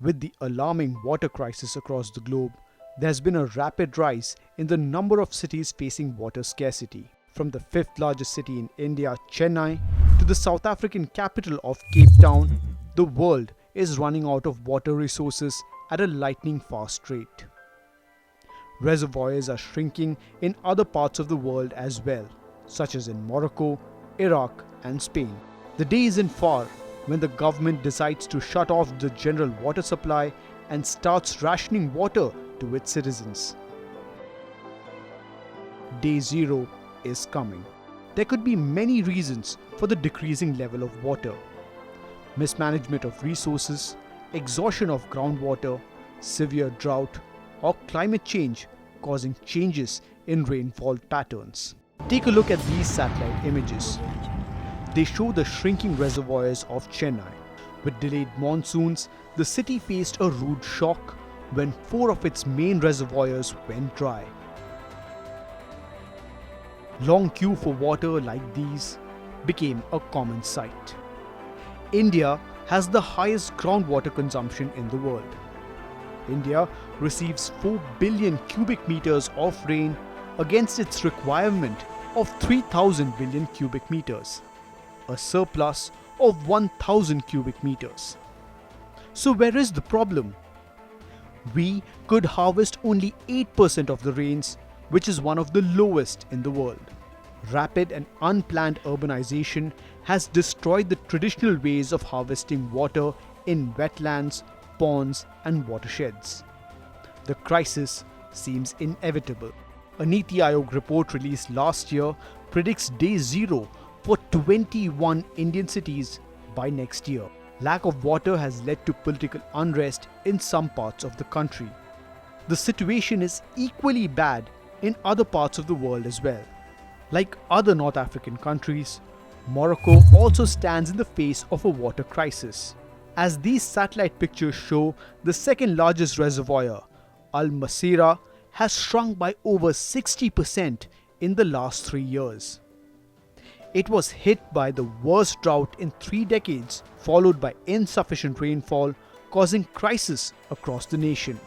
With the alarming water crisis across the globe, there has been a rapid rise in the number of cities facing water scarcity. From the fifth largest city in India, Chennai, to the South African capital of Cape Town, the world is running out of water resources at a lightning fast rate. Reservoirs are shrinking in other parts of the world as well, such as in Morocco, Iraq, and Spain. The day isn't far when the government decides to shut off the general water supply and starts rationing water to its citizens. Day zero is coming. There could be many reasons for the decreasing level of water. Mismanagement of resources, exhaustion of groundwater, severe drought, or climate change causing changes in rainfall patterns. Take a look at these satellite images. They show the shrinking reservoirs of Chennai. With delayed monsoons, the city faced a rude shock when 4 of its main reservoirs went dry. Long queue for water like these became a common sight. India has the highest groundwater consumption in the world. India receives 4 billion cubic meters of rain against its requirement of 3,000 billion cubic meters, a surplus of 1,000 cubic meters. So where is the problem? We could harvest only 8% of the rains, which is one of the lowest in the world. Rapid and unplanned urbanization has destroyed the traditional ways of harvesting water in wetlands, ponds, and watersheds. The crisis seems inevitable. A Niti Aayog report released last year predicts day zero for 21 Indian cities by next year. Lack of water has led to political unrest in some parts of the country. The situation is equally bad in other parts of the world as well. Like other North African countries, Morocco also stands in the face of a water crisis. As these satellite pictures show, the second largest reservoir, Al Masira, has shrunk by over 60% in the last 3 years. It was hit by the worst drought in 3 decades, followed by insufficient rainfall, causing crisis across the nation.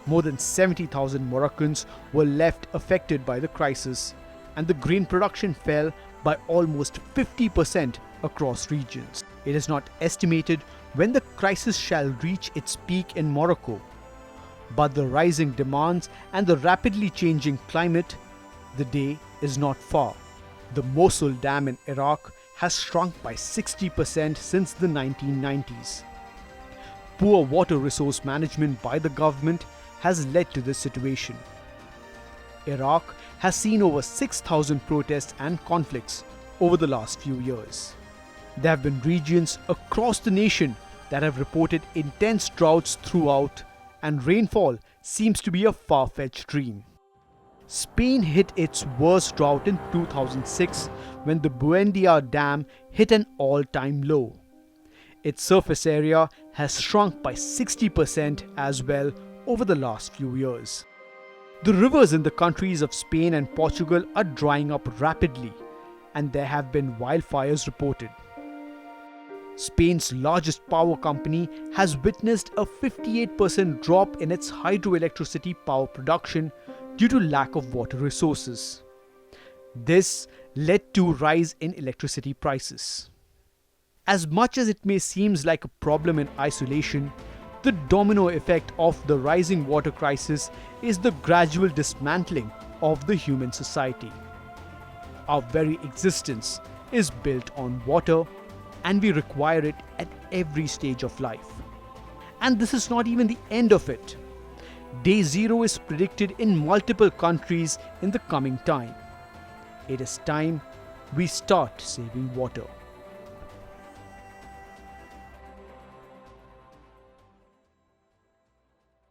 More than 70,000 Moroccans were left affected by the crisis, and the grain production fell by almost 50% across regions. It is not estimated when the crisis shall reach its peak in Morocco, but the rising demands and the rapidly changing climate, the day is not far. The Mosul Dam in Iraq has shrunk by 60% since the 1990s. Poor water resource management by the government has led to this situation. Iraq has seen over 6,000 protests and conflicts over the last few years. There have been regions across the nation that have reported intense droughts throughout, and rainfall seems to be a far-fetched dream. Spain hit its worst drought in 2006 when the Buendia Dam hit an all-time low. Its surface area has shrunk by 60% as well over the last few years. The rivers in the countries of Spain and Portugal are drying up rapidly, and there have been wildfires reported. Spain's largest power company has witnessed a 58% drop in its hydroelectricity power production due to lack of water resources. This led to a rise in electricity prices. As much as it may seem like a problem in isolation, the domino effect of the rising water crisis is the gradual dismantling of the human society. Our very existence is built on water, and we require it at every stage of life. And this is not even the end of it. Day zero is predicted in multiple countries in the coming time. It is time we start saving water.